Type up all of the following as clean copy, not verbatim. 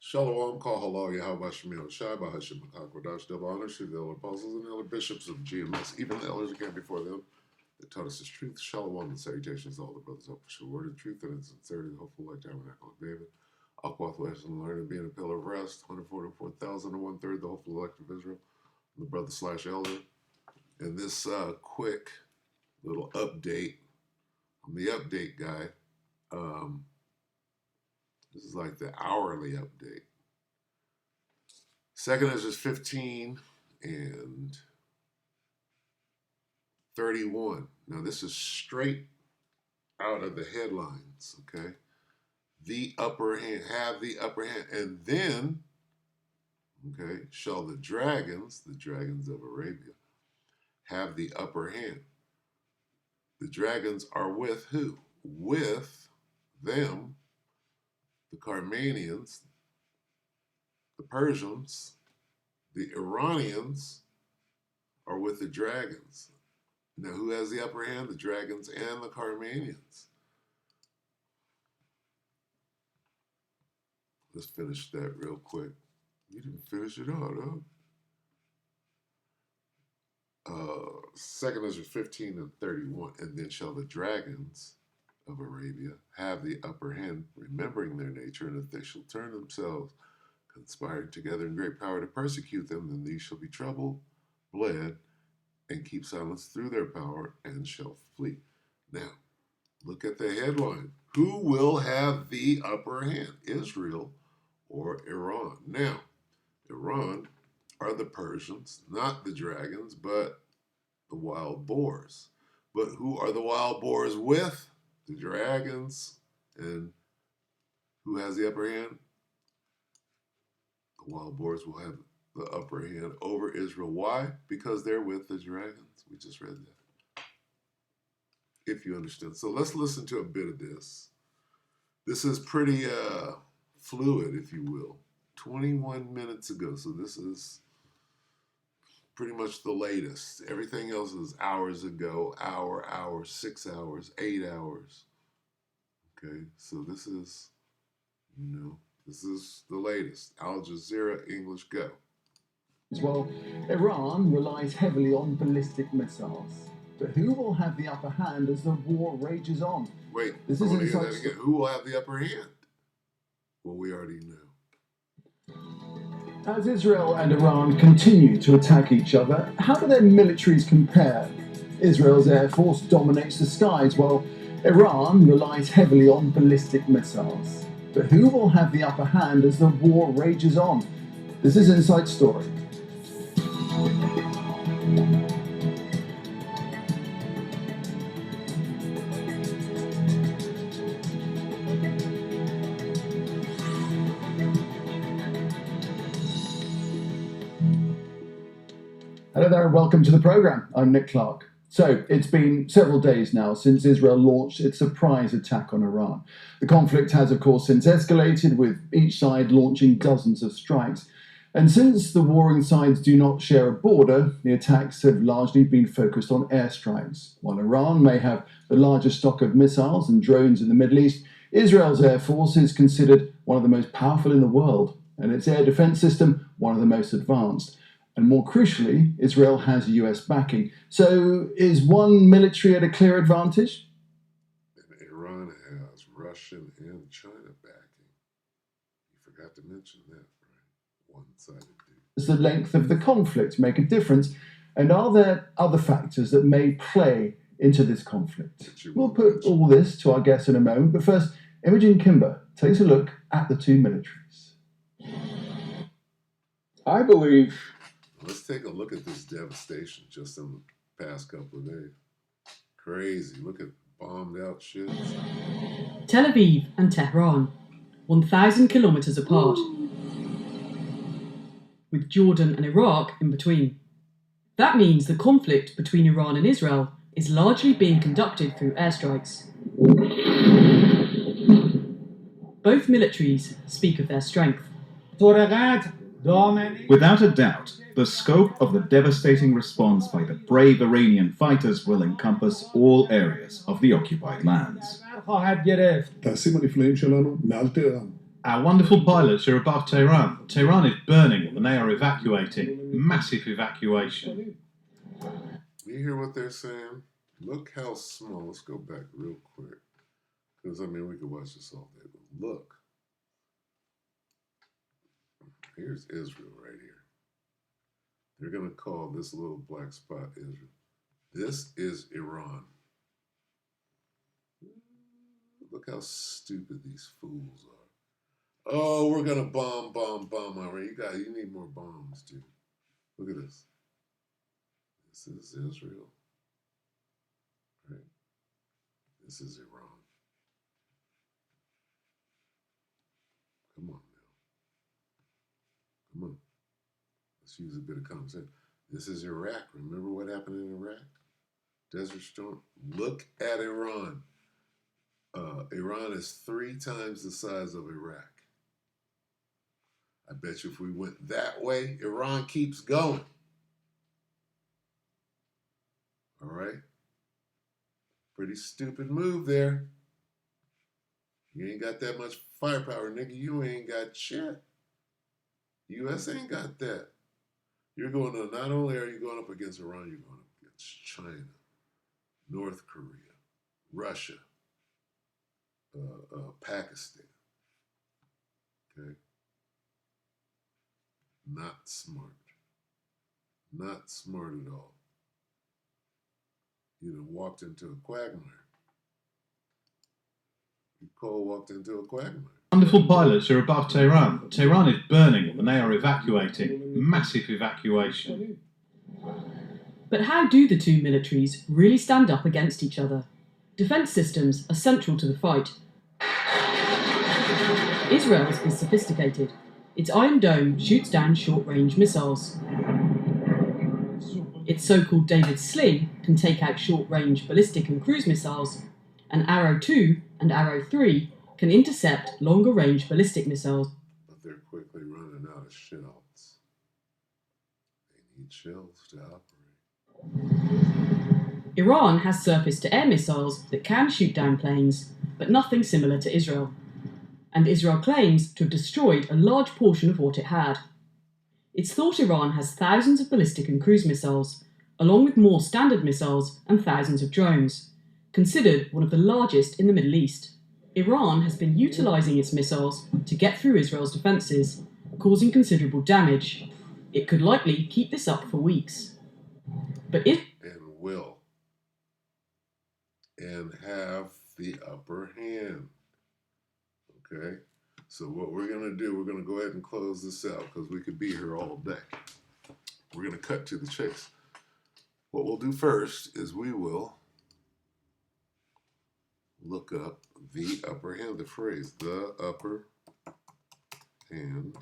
Shalom, call halal, Yahweh Shemil, Shai, Bahashim, Makakwadash, double honor to the elder apostles and the elder bishops of GMS, even the elders who came before them, that taught us his truth. Shalom and salutations to all the brothers up for the word of truth and in sincerity, the hopeful light tabernacle of David. Aquath, lesson learning, being a pillar of rest, 144,000 and 1/3, the hopeful elect of Israel, the brother slash elder. And this quick little update, I'm the update guy. This is like the hourly update. Second is just 15 and 31. Now this is straight out of the headlines, okay? The upper hand, have the upper hand. And then, okay, shall the dragons of Arabia, have the upper hand. The dragons are with who? With them, the Carmanians, the Persians, the Iranians are with the dragons. Now, who has the upper hand? The dragons and the Carmanians. Let's finish that real quick. You didn't finish it all, though. Second Ezra 15 and 31. And then shall the dragons of Arabia have the upper hand, remembering their nature, and if they shall turn themselves, conspiring together in great power to persecute them, then these shall be troubled, bled, and keep silence through their power, and shall flee. Now, look at the headline. Who will have the upper hand, Israel or Iran? Now, Iran are the Persians, not the dragons, but the wild boars. But who are the wild boars with? The dragons. And who has the upper hand? The wild boars will have the upper hand over Israel. Why? Because they're with the dragons. We just read that. If you understand. So let's listen to a bit of this. This is pretty fluid, if you will. 21 minutes ago. So this is pretty much the latest. Everything else is hours ago, hour, 6 hours, 8 hours. Okay, so this is, this is the latest. Al Jazeera English, go. Well, Iran relies heavily on ballistic missiles. But who will have the upper hand as the war rages on? Wait, this is that again. Who will have the upper hand? Well, we already know. As Israel and Iran continue to attack each other, how do their militaries compare? Israel's air force dominates the skies, while Iran relies heavily on ballistic missiles. But who will have the upper hand as the war rages on? This is Inside Story. Hello there and welcome to the programme. I'm Nick Clark. So, it's been several days now since Israel launched its surprise attack on Iran. The conflict has, of course, since escalated, with each side launching dozens of strikes. And since the warring sides do not share a border, the attacks have largely been focused on airstrikes. While Iran may have the largest stock of missiles and drones in the Middle East, Israel's air force is considered one of the most powerful in the world, and its air defense system one of the most advanced. And more crucially, Israel has US backing. So is one military at a clear advantage? And Iran has Russian and China backing. You forgot to mention that, right? One-sided deal. Does the length of the conflict make a difference? And are there other factors that may play into this conflict? We'll put all this to our guests in a moment. But first, Imogen Kimber takes a look at the two militaries. I believe... Let's take a look at this devastation just in the past couple of days. Crazy. Look at bombed out ships. Tel Aviv and Tehran, 1,000 kilometers apart, with Jordan and Iraq in between. That means the conflict between Iran and Israel is largely being conducted through airstrikes. Both militaries speak of their strength. Without a doubt, the scope of the devastating response by the brave Iranian fighters will encompass all areas of the occupied lands. Our wonderful pilots are above Tehran. Tehran is burning and they are evacuating. Massive evacuation. You hear what they're saying? Look how small. Let's go back real quick. Because, I mean, we could watch this all day. But look. Here's Israel right here. They're going to call this little black spot Israel. This is Iran. Look how stupid these fools are. Oh, we're going to bomb Iran. You need more bombs, dude. Look at this. This is Israel. Right? This is Iran. Come on now. Come on. Let's use a bit of common sense. This is Iraq. Remember what happened in Iraq? Desert Storm. Look at Iran. Iran is 3 times the size of Iraq. I bet you if we went that way, Iran keeps going. All right? Pretty stupid move there. You ain't got that much firepower, nigga. You ain't got shit. U.S. ain't got that. You're going to, not only are you going up against Iran, you're going up against China, North Korea, Russia, Pakistan. Okay? Not smart. Not smart at all. You know, walked into a quagmire. Cole walked into a quagmire. Wonderful pilots are above Tehran. Tehran is burning and they are evacuating. Massive evacuation. But how do the two militaries really stand up against each other? Defence systems are central to the fight. Israel's is sophisticated. Its Iron Dome shoots down short-range missiles. Its so-called David Sling can take out short-range ballistic and cruise missiles, and Arrow 2 and Arrow 3 can intercept longer-range ballistic missiles. But they're quickly running out of shells. They need shells to operate. Iran has surface-to-air missiles that can shoot down planes, but nothing similar to Israel. And Israel claims to have destroyed a large portion of what it had. It's thought Iran has thousands of ballistic and cruise missiles, along with more standard missiles and thousands of drones, considered one of the largest in the Middle East. Iran has been utilising its missiles to get through Israel's defences, causing considerable damage. It could likely keep this up for weeks. But if and will and have the upper hand. Okay? So what we're going to do, we're going to go ahead and close this out because we could be here all day. We're going to cut to the chase. What we'll do first is we will look up the upper hand, the phrase, the upper hand,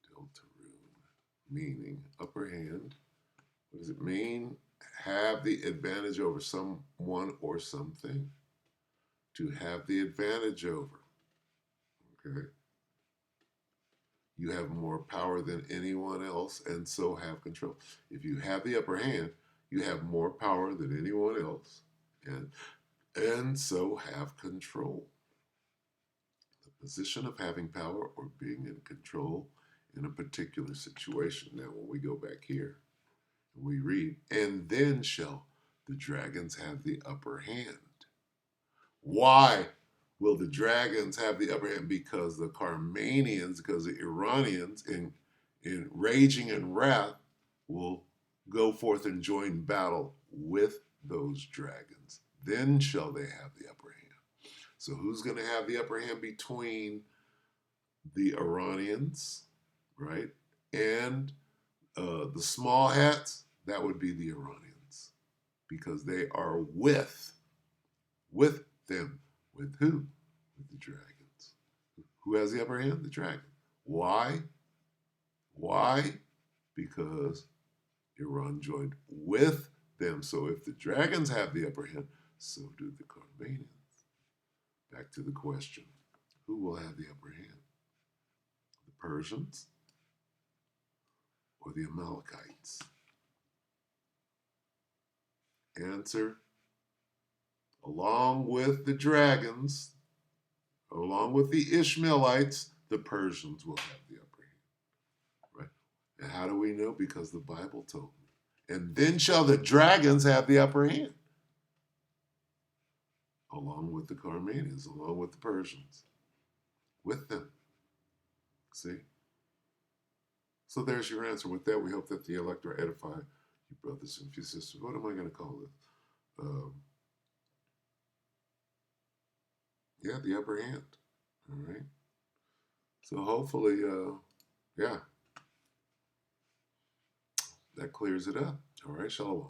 Deltarune, meaning upper hand. What does it mean? Have the advantage over someone or something. To have the advantage over. Okay? You have more power than anyone else and so have control. If you have the upper hand, you have more power than anyone else and so have control. The position of having power or being in control in a particular situation. Now, when we go back here, we read, and then shall the dragons have the upper hand. Why will the dragons have the upper hand? Because the Carmanians, because the Iranians, in raging and wrath, will go forth and join battle with those dragons. Then shall they have the upper hand. So who's going to have the upper hand between the Iranians, right, and the small hats? That would be the Iranians, because they are with them. With who? With the dragons. Who has the upper hand? The dragon. Why? Why? Because Iran joined with them. So if the dragons have the upper hand, so do the Carmanians. Back to the question. Who will have the upper hand? The Persians or the Amalekites? Answer. Along with the dragons, along with the Ishmaelites, the Persians will have the upper hand. Right? And how do we know? Because the Bible told me. And then shall the dragons have the upper hand, along with the Carmanians, along with the Persians, with them. See? So there's your answer. With that, we hope that the elect are edified, you brothers and you sisters. What am I going to call this? Yeah, the upper hand. All right. So hopefully, yeah, that clears it up. All right, shalom.